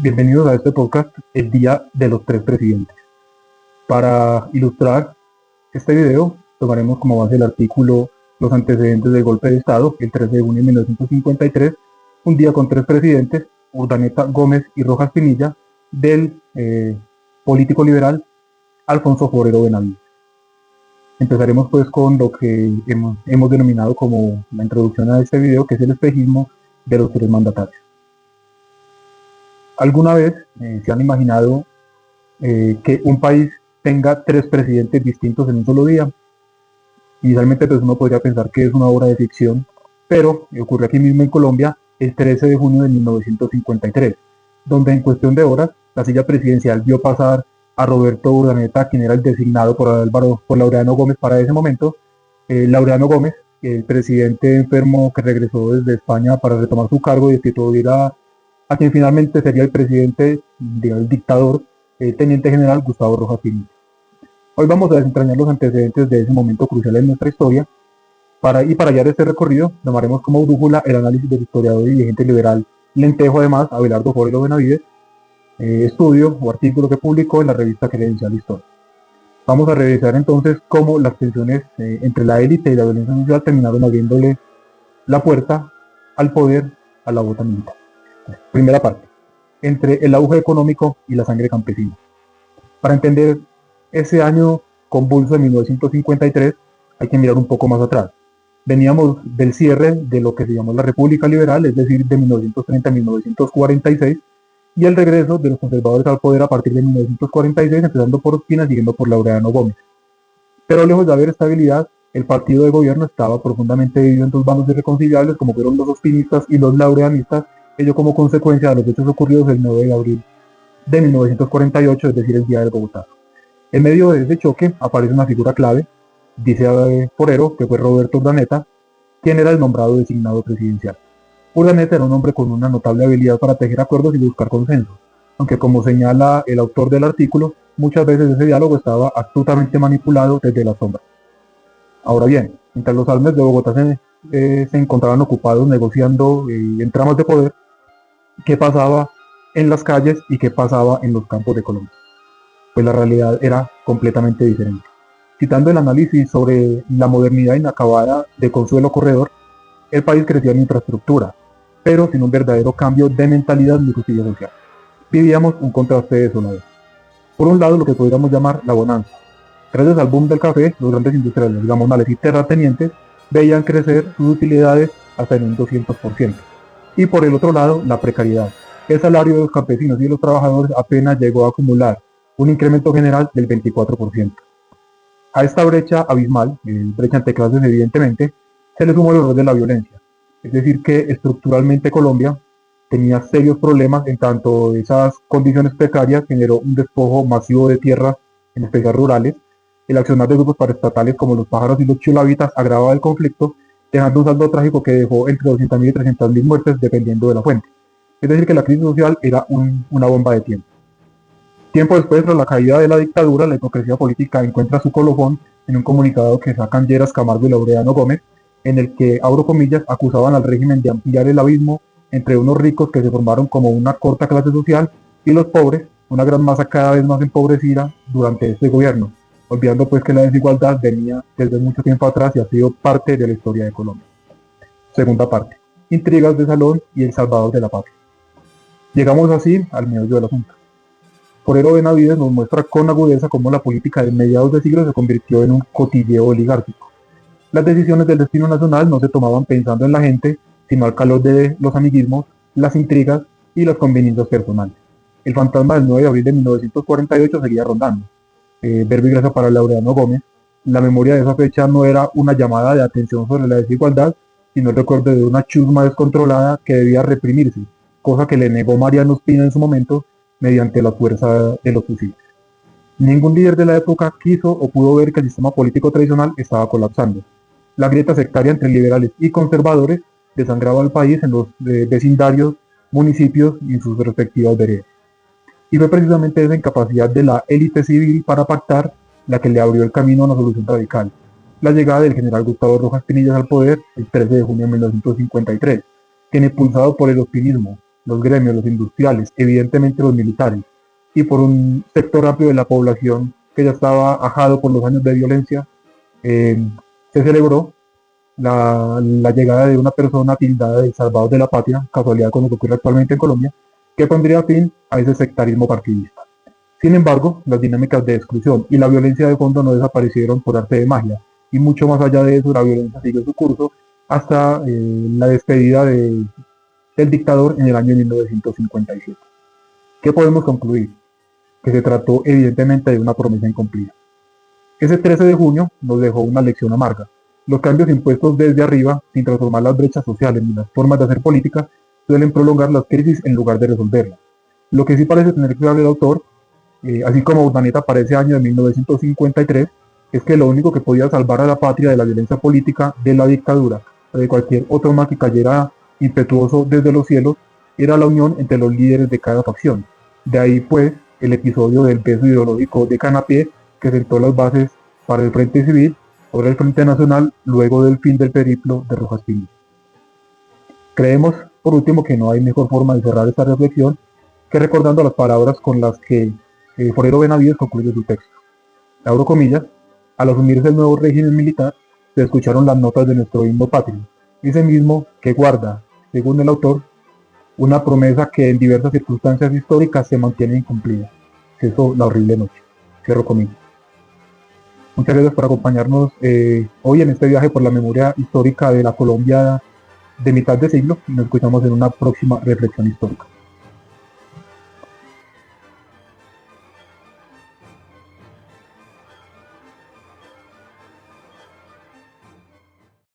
Bienvenidos a este podcast, el Día de los Tres Presidentes. Para ilustrar este video, tomaremos como base el artículo Los antecedentes del golpe de Estado, el 13 de junio de 1953, un día con tres presidentes, Urdaneta, Gómez y Rojas Pinilla, del político liberal Alfonso Forero Benavides. Empezaremos pues con lo que hemos denominado como la introducción a este video, que es el espejismo de los tres mandatarios. ¿Alguna vez se han imaginado que un país tenga tres presidentes distintos en un solo día? Inicialmente pues uno podría pensar que es una obra de ficción, pero ocurrió aquí mismo en Colombia el 13 de junio de 1953, donde en cuestión de horas la silla presidencial vio pasar a Roberto Urdaneta, quien era el designado por Laureano Gómez para ese momento. Laureano Gómez, el presidente enfermo que regresó desde España para retomar su cargo y destituir a quien finalmente sería el presidente, el dictador, el teniente general Gustavo Rojas Pinilla. Hoy vamos a desentrañar los antecedentes de ese momento crucial en nuestra historia. Para hallar este recorrido, tomaremos como brújula el análisis del historiador y dirigente liberal lentejo, además, Abelardo Forero Benavides, estudio o artículo que publicó en la revista Credencial Historia. Vamos a revisar entonces cómo las tensiones entre la élite y la violencia social terminaron abriéndole la puerta al poder a la bota militar. Primera parte, entre el auge económico y la sangre campesina. Para entender ese año convulso de 1953, hay que mirar un poco más atrás. Veníamos del cierre de lo que se llamó la República Liberal, es decir, de 1930 a 1946, y el regreso de los conservadores al poder a partir de 1946, empezando por Ospina, siguiendo por Laureano Gómez. Pero lejos de haber estabilidad, el partido de gobierno estaba profundamente dividido en dos bandos irreconciliables, como fueron los ospinistas y los laureanistas, ello como consecuencia de los hechos ocurridos el 9 de abril de 1948, es decir, el día del Bogotazo. En medio de ese choque aparece una figura clave, dice Forero, que fue Roberto Urdaneta, quien era el nombrado designado presidencial. Urdaneta era un hombre con una notable habilidad para tejer acuerdos y buscar consensos, aunque como señala el autor del artículo, muchas veces ese diálogo estaba astutamente manipulado desde la sombra. Ahora bien, mientras los almes de Bogotá se encontraban ocupados negociando en tramas de poder, qué pasaba en las calles y qué pasaba en los campos de Colombia. Pues la realidad era completamente diferente. Citando el análisis sobre la modernidad inacabada de Consuelo Corredor, el país crecía en infraestructura, pero sin un verdadero cambio de mentalidad ni justicia social. Vivíamos un contraste desolador. Por un lado, lo que podríamos llamar la bonanza. Gracias al boom del café, los grandes industriales, gamonales y terratenientes veían crecer sus utilidades hasta en un 200%. Y por el otro lado, la precariedad. El salario de los campesinos y de los trabajadores apenas llegó a acumular un incremento general del 24%. A esta brecha abismal, brecha entre clases evidentemente, se le sumó el horror de la violencia. Es decir, que estructuralmente Colombia tenía serios problemas, en tanto esas condiciones precarias generó un despojo masivo de tierras, en especial rurales. El accionar de grupos paraestatales como los pájaros y los chulavitas agravaba el conflicto, dejando un saldo trágico que dejó entre 200.000 y 300.000 muertes dependiendo de la fuente. Es decir, que la crisis social era una bomba de tiempo. Tiempo después, tras la caída de la dictadura, la hipocresía política encuentra su colofón en un comunicado que sacan Lleras Camargo y Laureano Gómez, en el que, abro comillas, acusaban al régimen de ampliar el abismo entre unos ricos que se formaron como una corta clase social y los pobres, una gran masa cada vez más empobrecida durante este gobierno, olvidando pues que la desigualdad venía desde mucho tiempo atrás y ha sido parte de la historia de Colombia. Segunda parte, intrigas de salón y el salvador de la patria. Llegamos así al meollo del asunto. Forero Benavides nos muestra con agudeza cómo la política de mediados de siglo se convirtió en un cotilleo oligárquico. Las decisiones del destino nacional no se tomaban pensando en la gente, sino al calor de los amiguismos, las intrigas y las conveniencias personales. El fantasma del 9 de abril de 1948 seguía rondando. Verbo y gracia para Laureano Gómez. La memoria de esa fecha no era una llamada de atención sobre la desigualdad, sino el recuerdo de una chusma descontrolada que debía reprimirse, cosa que le negó Mariano Ospina en su momento mediante la fuerza de los fusiles. Ningún líder de la época quiso o pudo ver que el sistema político tradicional estaba colapsando. La grieta sectaria entre liberales y conservadores desangraba al país en los vecindarios, municipios y en sus respectivas veredas. Y fue precisamente esa incapacidad de la élite civil para pactar la que le abrió el camino a una solución radical. La llegada del general Gustavo Rojas Pinilla al poder el 13 de junio de 1953, quien, impulsado por el ospinismo los gremios, los industriales, evidentemente los militares, y por un sector amplio de la población que ya estaba ajado por los años de violencia, eh, se celebró la llegada de una persona tildada de salvador de la patria, casualidad con lo que ocurre actualmente en Colombia, que pondría fin a ese sectarismo partidista. Sin embargo, las dinámicas de exclusión y la violencia de fondo no desaparecieron por arte de magia, y mucho más allá de eso, la violencia siguió su curso hasta la despedida del dictador en el año 1957. ¿Qué podemos concluir? Que se trató evidentemente de una promesa incumplida. Ese 13 de junio nos dejó una lección amarga. Los cambios impuestos desde arriba, sin transformar las brechas sociales ni las formas de hacer política, suelen prolongar las crisis en lugar de resolverlas. Lo que sí parece tener claro el autor, así como Urdaneta para ese año de 1953, es que lo único que podía salvar a la patria de la violencia política, de la dictadura o de cualquier otro mal que cayera impetuoso desde los cielos, era la unión entre los líderes de cada facción. De ahí pues el episodio del beso ideológico de Canapié, que sentó las bases para el Frente Civil, ahora el Frente Nacional, luego del fin del periplo de Rojas Pinilla. Creemos, por último, que no hay mejor forma de cerrar esta reflexión que recordando las palabras con las que Forero Benavides concluye su texto. Abro comillas: al asumirse el nuevo régimen militar, se escucharon las notas de nuestro himno patrio, ese mismo que guarda, según el autor, una promesa que en diversas circunstancias históricas se mantiene incumplida. Cesó la horrible noche. Cierro comillas. Muchas gracias por acompañarnos hoy en este viaje por la memoria histórica de la Colombia de mitad de siglo, y nos escuchamos en una próxima reflexión histórica.